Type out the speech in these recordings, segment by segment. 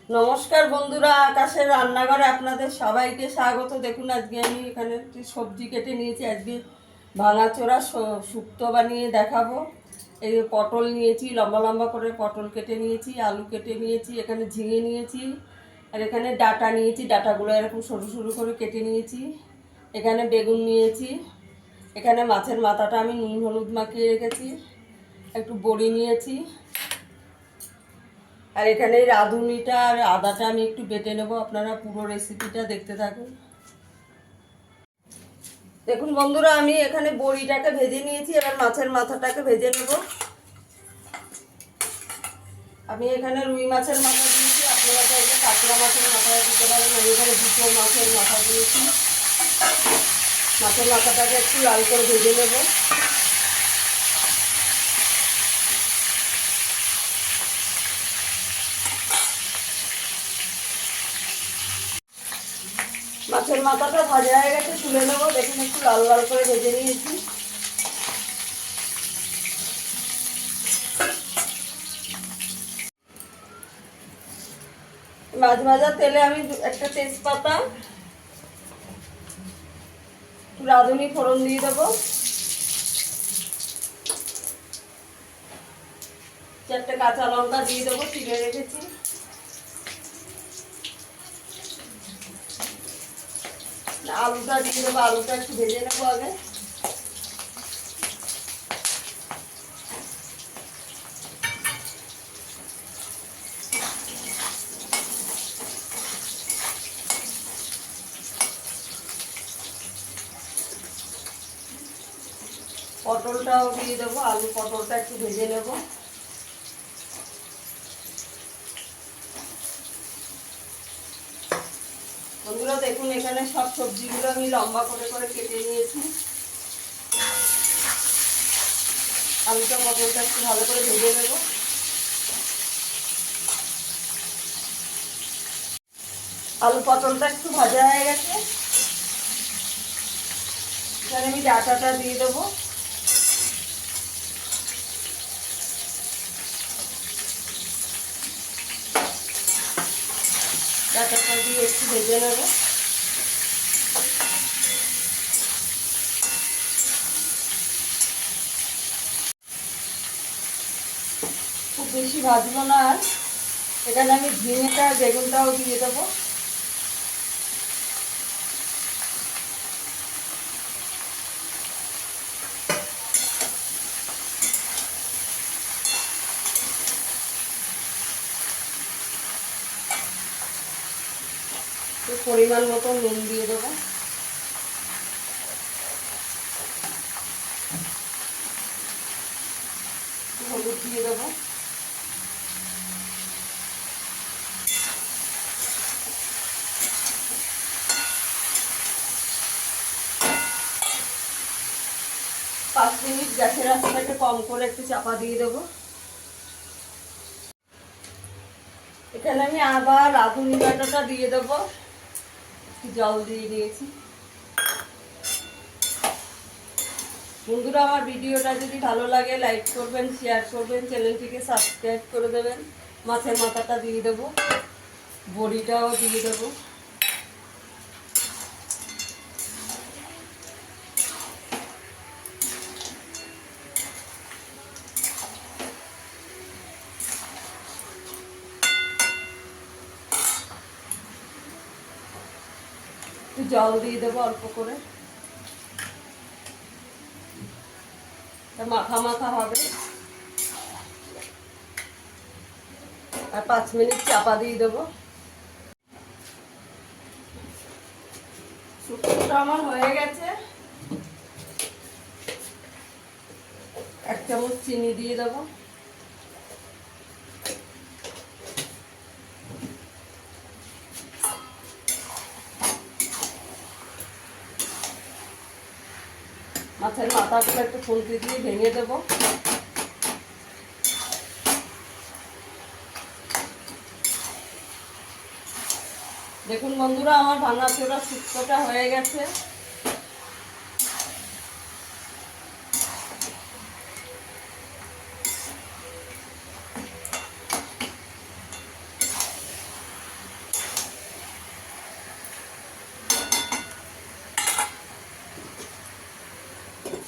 নমস্কার বন্ধুরা, আকাশের রান্নাঘরে আপনাদের সবাইকে স্বাগত। দেখুন আজকে আমি এখানে একটি সবজি কেটে নিয়েছি। আজকে ভাঙাচোরা শুক্তো বানিয়ে দেখাবো। এই পটল নিয়েছি, লম্বা লম্বা করে পটল কেটে নিয়েছি, আলু কেটে নিয়েছি, এখানে ঝিঙে নিয়েছি, আর এখানে ডাঁটা নিয়েছি, ডাঁটাগুলো এরকম সরু সরু করে কেটে নিয়েছি। এখানে বেগুন নিয়েছি, এখানে মাছের মাথাটা আমি নুন হলুদ মাখিয়ে রেখেছি, একটু বড়ি নিয়েছি, আর এখানে রাঁধুনিটা আর আদাটা আমি একটু বেটে নেবো। আপনারা পুরো রেসিপিটা দেখতে থাকুন। দেখুন বন্ধুরা, আমি এখানে বড়িটাকে ভেজে নিয়েছি, এবার মাছের মাথাটাকে ভেজে নেব। আমি এখানে রুই মাছের মাথা দিয়েছি, আপনারা চাইলে কাতলা মাছের মাথা দিতে পারেন। আমি এখানে দুটো মাছের মাথা দিয়েছি। মাছের মাথাটাকে একটু লাল করে ভেজে নেব। মাছের মাথাটা ভাজা হয়ে গেছে, তুলে নেবো। দেখুন একটু লাল লাল করে ভেজে নিয়েছি। মাছ ভাজার তেলে আমি একটা তেজপাতা, রাঁধুনি ফোড়ন দিয়ে দেবো, 4টে কাঁচা লঙ্কা দিয়ে দেবো, চিড়ে রেখেছি। আলুটা দিয়ে দেবো, আলুটা একটু ভেজে নেবো আগে। পটলটাও দিয়ে দেবো, আলু পটলটা একটু ভেজে নেব। বন্ধুরা দেখুন, এখানে সব সবজিগুলো আমি লম্বা করে করে কেটে নিয়েছি। আলুটা পটলটা একটু ভালো করে ভেজে নেব। আলু পটলটা একটু ভাজা হয়ে গেছে, এখানে আমি ডাঁটাটা দিয়ে দেবো। ডাঁটাটা দিয়ে একটু ভেজে নেব। খুব বেশি ভাজবো না। আর এখানে আমি ঝিঙেটা বেগুনটাও দিয়ে দেবো। পরিমাণ মতো নুন দিয়ে দেবো। হলুদ দিয়ে দেবো। 5 মিনিট গ্যাসের আঁচটাকে কম করে একটু চাপা দিয়ে দেবো। এখানে আমি আদা রাঁধুনি বাটাটা দিয়ে দেবো, জল দিয়ে দিয়েছি। বন্ধুরা, আমার ভিডিওটা যদি ভালো লাগে লাইক করবেন, শেয়ার করবেন, চ্যানেলটিকে সাবস্ক্রাইব করে দেবেন। মাছের মাথাটা দিয়ে দেবো, বড়িটাও দিয়ে দেবো। একটু জল দিয়ে দেবো অল্প করে, মাখা মাখা হবে। আর 5 মিনিট চাপা দিয়ে দেবো। শুক্তোটা আমার হয়ে গেছে। 1 চামচ চিনি দিয়ে দেবো। মাছের মাথাগুলো একটু খুন্তি দিয়ে ভেঙে দেবো। দেখুন বন্ধুরা, আমার ভাঙাচোরা শুক্তোটা হয়ে গেছে।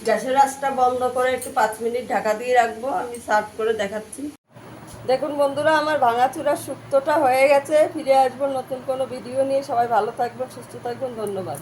গ্যাসের আঁচটা বন্ধ করে একটু 5 মিনিট ঢাকা দিয়ে রাখবো। আমি সার্ভ করে দেখাচ্ছি। দেখুন বন্ধুরা, আমার ভাঙাচোরা শুক্তোটা হয়ে গেছে। ফিরে আসবো নতুন কোনো ভিডিও নিয়ে। সবাই ভালো থাকবেন, সুস্থ থাকবেন। ধন্যবাদ।